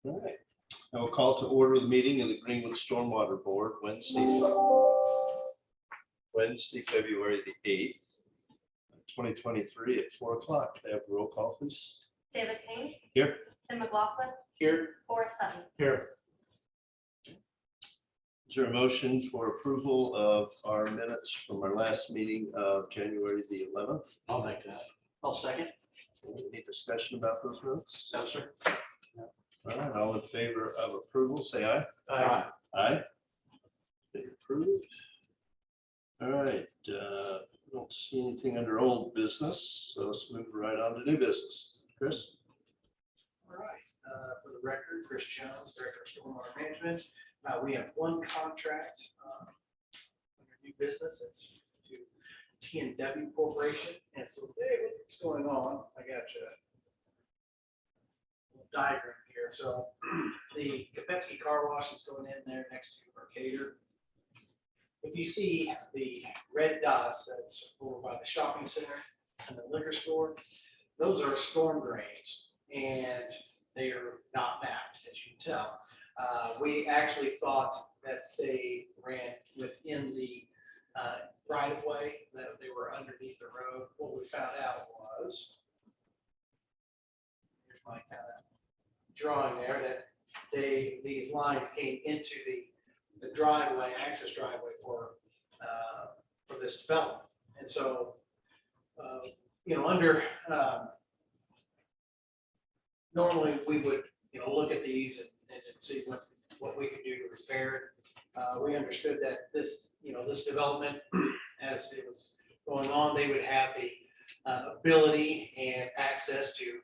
All right. I will call to order the meeting of the Greenwood Stormwater Board Wednesday, February the 8th, 2023 at 4 o'clock. Can I have a roll call, please? David Payne. Here. Tim McLaughlin. Here. Forrest Sutton. Here. Is there a motion for approval of our minutes from our last meeting of January the 11th? I'll make that. I'll second. Any discussion about those minutes? No, sir. All right, all in favor of approval, say aye. Aye. Aye. They approved. All right, don't see anything under old business, so let's move right on to new business. Chris? All right, for the record, Chris Jones, Director of Stormwater Management. We have one contract under new business. It's to T&W Corporation. And so, hey, what's going on? I got you a little diagram here. So the Kopetsky car wash is going in there next to Mercator. If you see the red dots that's over by the shopping center and the liquor store, those are storm drains, and they are not mapped, as you can tell. We actually thought that they ran within the right of way, that they were underneath the road. What we found out was, here's my kind of drawing there, that these lines came into the driveway, access driveway for this development. And so, under normally we would, look at these and see what we could do to repair it. We understood that this development, as it was going on, they would have the ability and access to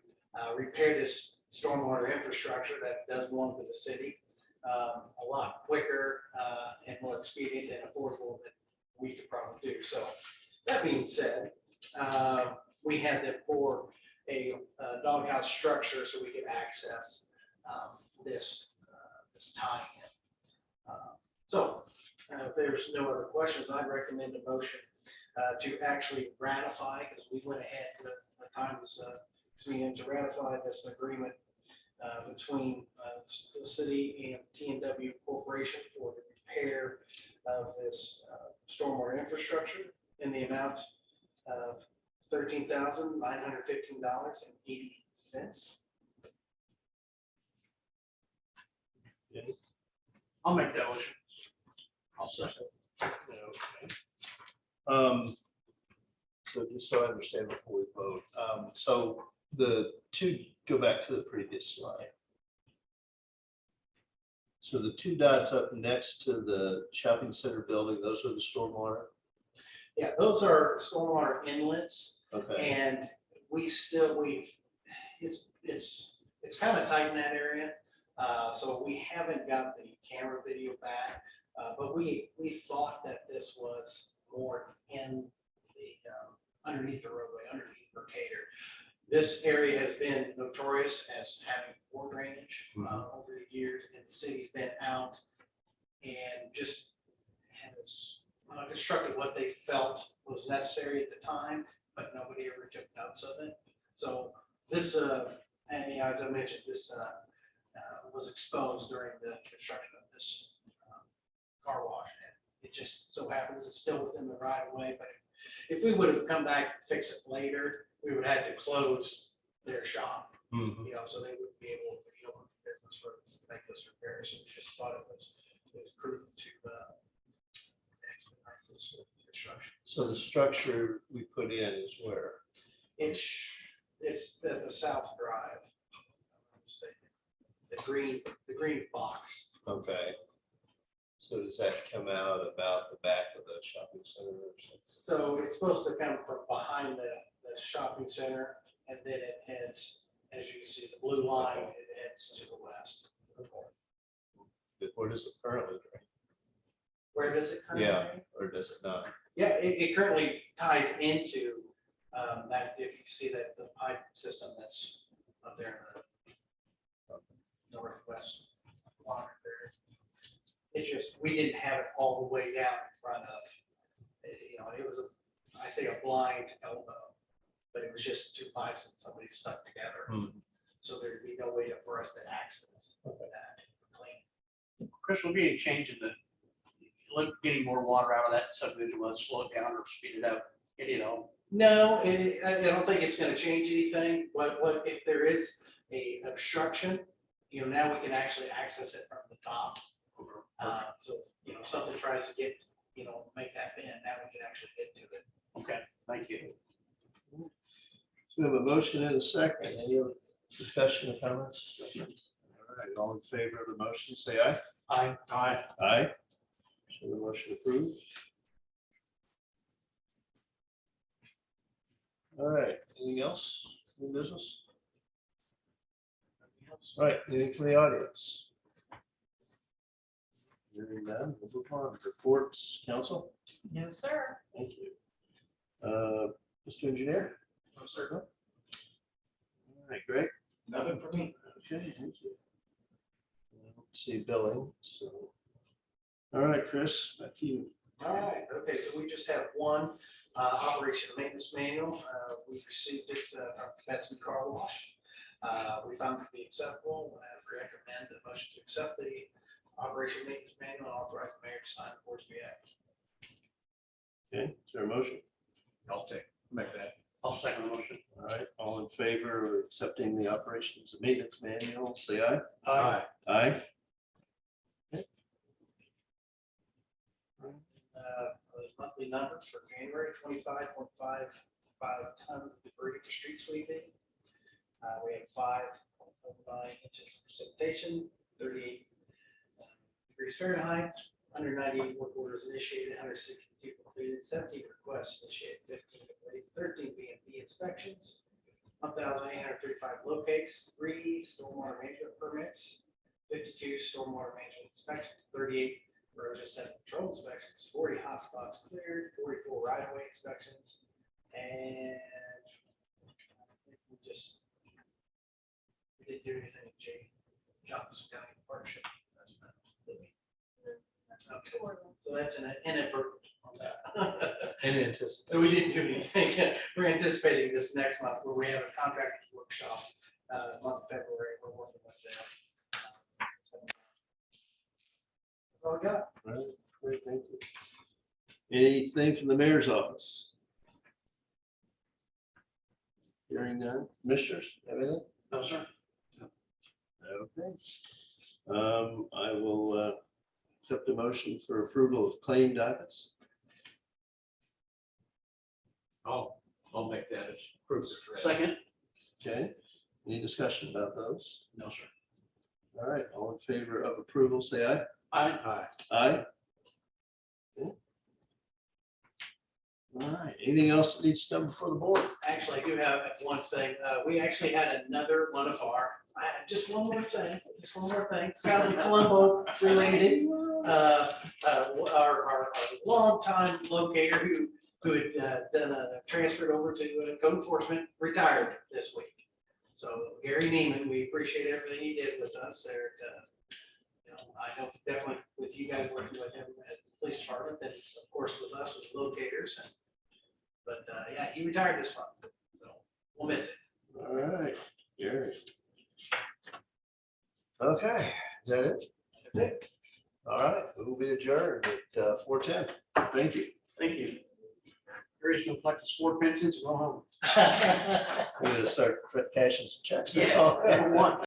repair this stormwater infrastructure that does belong to the city a lot quicker and more expedient and affordable than we could probably do. So that being said, we had them pour a doghouse structure so we could access this tie-in. So if there's no other questions, I'd recommend a motion to actually ratify, because we went ahead, the time was convenient to ratify this agreement between the city and T&W Corporation for the repair of this stormwater infrastructure in the amount of $13,915.80. I'll make that motion. I'll second. Okay. So just so I understand before we vote, so the two, go back to the previous slide. So the two dots up next to the shopping center building, those are the stormwater? Yeah, those are stormwater inlets, Okay, and it's kind of tight in that area. So we haven't got the camera video back, but we thought that this was more in the underneath the roadway, underneath Mercator. This area has been notorious as having poor drainage over the years, and the city's been out and just has constructed what they felt was necessary at the time, but nobody ever took notes of it. So this, and as I mentioned, this was exposed during the construction of this car wash. And it just so happens it's still within the right of way, but if we would have come back and fix it later, we would have had to close their shop, so they wouldn't be able to be open for business for this, make this repair. So we just thought it was prudent to expedite this construction. so the structure we put in is where? It's the South Drive. The green box. Okay. So does that come out about the back of the shopping center or something? So it's supposed to come from behind the shopping center, and then it heads, as you can see, the blue line, it heads to the west. Where does it currently drain? Where does it currently? Yeah, or does it not? Yeah, it currently ties into that, if you see that the pipe system that's up there in the northwest quadrant there. It's just, we didn't have it all the way down in front of, it was I say a blind elbow, but it was just two pipes that somebody stuck together. so there'd be no way for us to access that clean. Chris, will be any change in getting more water out of that subdivision, will it slow it down or speed it up? Any at all? No, I don't think it's gonna change anything. What if there is a obstruction, now we can actually access it from the top. So, if something tries to get, make that bend, now we can actually get to it. Okay, thank you. So we have a motion and a second. Any other discussion or comments? All right, all in favor of the motion, say aye. Aye. Aye. Aye. So the motion approved. All right, anything else in business? All right, anything from the audience? Hearing none, we'll move on. Reports, council? No, sir. Thank you. Mr. Engineer? No, sir. All right, Greg? Nothing for me. Okay, thank you. I don't see billing, so. All right, Chris, back to you. All right, okay, so we just have one operation and maintenance manual. We received it from Betsy Car Wash. We found it to be acceptable. I recommend the motion to accept the operation and maintenance manual and authorize the mayor to sign the board's react. Okay, is there a motion? I'll make that. I'll second the motion. All right, all in favor of accepting the operations and maintenance manual, say aye. Aye. Aye. The monthly numbers for January, 25.55 tons of debris for street sweeping. We had 5.09 inches of precipitation, 38 degrees Fahrenheit, 198 work orders initiated, 162 completed, 17 requests initiated, 15 completed, 13 B&B inspections, 1,835 locates, 3 stormwater management permits, 52 stormwater management inspections, 38 erosion sediment control inspections, 40 hotspots cleared, 44 right-of-way inspections, and we didn't do anything with Johnson County Partnership. So that's an inadvertent on that. So we didn't do anything. We're anticipating this next month where we have a contractors workshop, month of February. We're working with them. That's all I got. All right, great, thank you. Anything from the mayor's office? Hearing none. Commissioners, everything? No, sir. Okay. I will accept a motion for approval of claim dockets. I'll make that as proof. Second. Okay, any discussion about those? No, sir. All right, all in favor of approval, say aye. Aye. Aye. Aye. Okay. All right, anything else that needs to come before the board? Actually, I do have one thing. We actually had another one of our, just one more thing, Scott and Colombo related. Our longtime locator who had transferred over to code enforcement retired this week. So Gary Neiman, we appreciate everything he did with us there. I know definitely with you guys working with him at the police department, and of course with us with locators. But yeah, he retired this month, so we'll miss it. All right, Gary. Okay, is that it? That's it. All right, we'll be adjourned at 4:10. Thank you. Thank you. There is no collective sport pensions. Go home. We're gonna start cashing some checks. Yeah, number one.